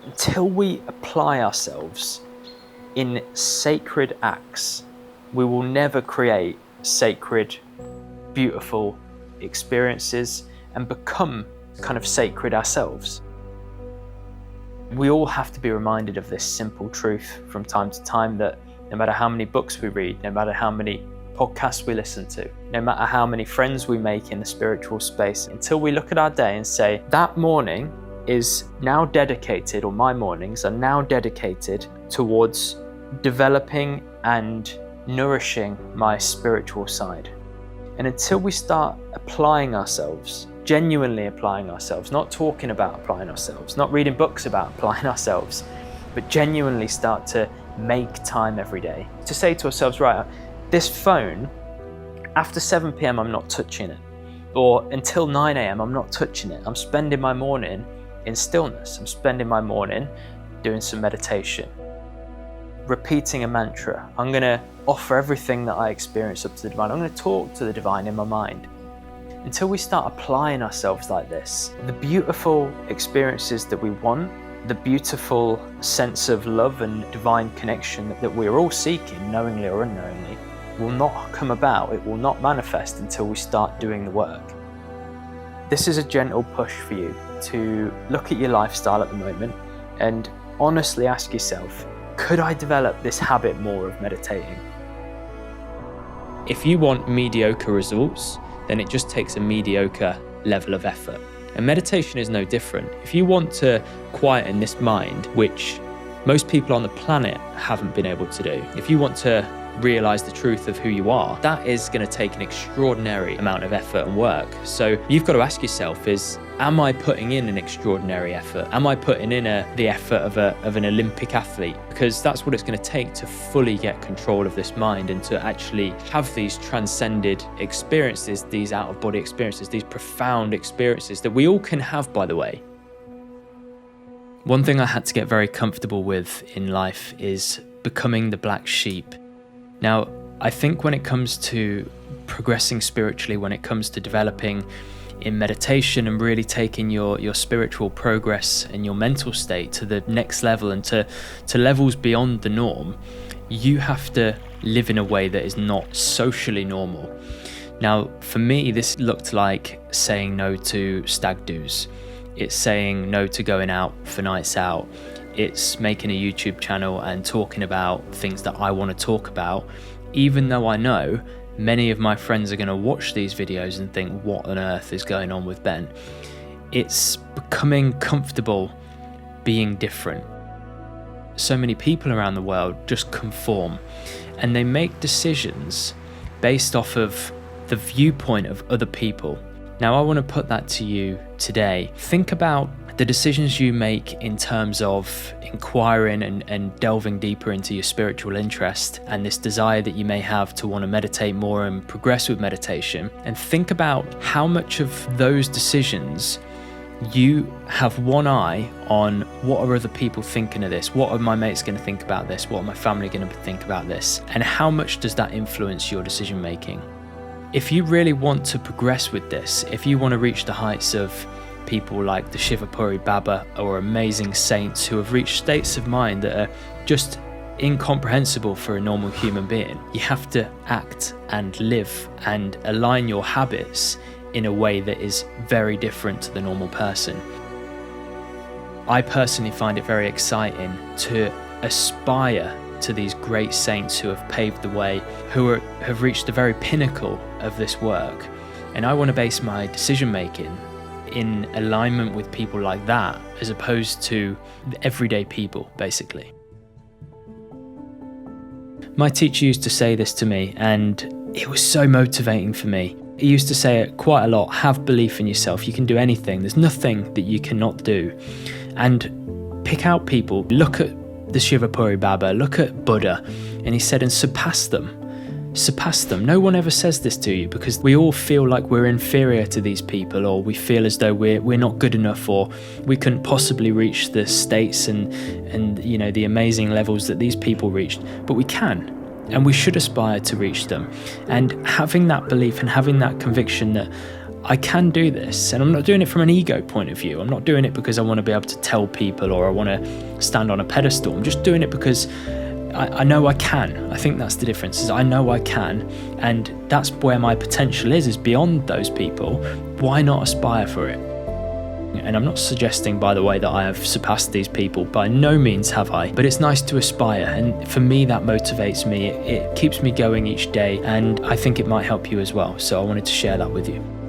until we apply ourselves in sacred acts, we will never create sacred, beautiful experiences and become kind of sacred ourselves. We all have to be reminded of this simple truth from time to time, that no matter how many books we read, no matter how many podcasts we listen to, no matter how many friends we make in the spiritual space, until we look at our day and say, that morning is now dedicated, or my mornings are now dedicated towards developing and nourishing my spiritual side. And until we start applying ourselves, genuinely applying ourselves, not talking about applying ourselves, not reading books about applying ourselves, but genuinely start to make time every day to say to ourselves, right, this phone, after 7 p.m. I'm not touching it, or until 9 a.m. I'm not touching it. I'm spending my morning in stillness. I'm spending my morning doing some meditation, repeating a mantra. I'm going to offer everything that I experience up to the divine. I'm going to talk to the divine in my mind. Until we start applying ourselves like this, the beautiful experiences that we want, the beautiful sense of love and divine connection that we're all seeking, knowingly or unknowingly, will not come about. It will not manifest until we start doing the work. This is a gentle push for you to look at your lifestyle at the moment and honestly ask yourself, could I develop this habit more of meditating? If you want mediocre results, then it just takes a mediocre level of effort. And meditation is no different. If you want to quieten this mind, which most people on the planet haven't been able to do, if you want to realize the truth of who you are, that is going to take an extraordinary amount of effort and work. So you've got to ask yourself am I putting in an extraordinary effort? Am I putting in the effort of an Olympic athlete? Because that's what it's going to take to fully get control of this mind and to actually have these transcended experiences, these out-of-body experiences, these profound experiences that we all can have, by the way. One thing I had to get very comfortable with in life is becoming the black sheep. Now, I think when it comes to progressing spiritually, when it comes to developing in meditation and really taking your spiritual progress and your mental state to the next level and to levels beyond the norm, you have to live in a way that is not socially normal. Now, for me, this looked like saying no to stag do's. It's saying no to going out for nights out. It's making a YouTube channel and talking about things that I want to talk about, even though I know many of my friends are going to watch these videos and think, what on earth is going on with Ben? It's becoming comfortable being different. So many people around the world just conform, and they make decisions based off of the viewpoint of other people. Now, I want to put that to you today. Think about the decisions you make in terms of inquiring and delving deeper into your spiritual interest and this desire that you may have to want to meditate more and progress with meditation. And think about how much of those decisions you have one eye on. What are other people thinking of this? What are my mates going to think about this? What are my family going to think about this? And how much does that influence your decision making? If you really want to progress with this, if you want to reach the heights of people like the Shivapuri Baba or amazing saints who have reached states of mind that are just incomprehensible for a normal human being, you have to act and live and align your habits in a way that is very different to the normal person. I personally find it very exciting to aspire to these great saints who have paved the way, who have reached the very pinnacle of this work. And I want to base my decision making in alignment with people like that, as opposed to everyday people, basically. My teacher used to say this to me, and it was so motivating for me. He used to say it quite a lot: have belief in yourself. You can do anything. There's nothing that you cannot do. And pick out people. Look at the Shivapuri Baba, look at Buddha, and he said, and surpass them. Surpass them. No one ever says this to you, because we all feel like we're inferior to these people, or we feel as though we're not good enough, or we couldn't possibly reach the states and you know, the amazing levels that these people reached. But we can, and we should aspire to reach them. And having that belief and having that conviction that I can do this. And I'm not doing it from an ego point of view. I'm not doing it because I want to be able to tell people or I want to stand on a pedestal. I'm just doing it because I know I can. I think that's the difference, is I know I can, and that's where my potential is beyond those people. Why not aspire for it? And I'm not suggesting, by the way, that I have surpassed these people. By no means have I. But it's nice to aspire. And for me, that motivates me. It keeps me going each day. And I think it might help you as well. So I wanted to share that with you.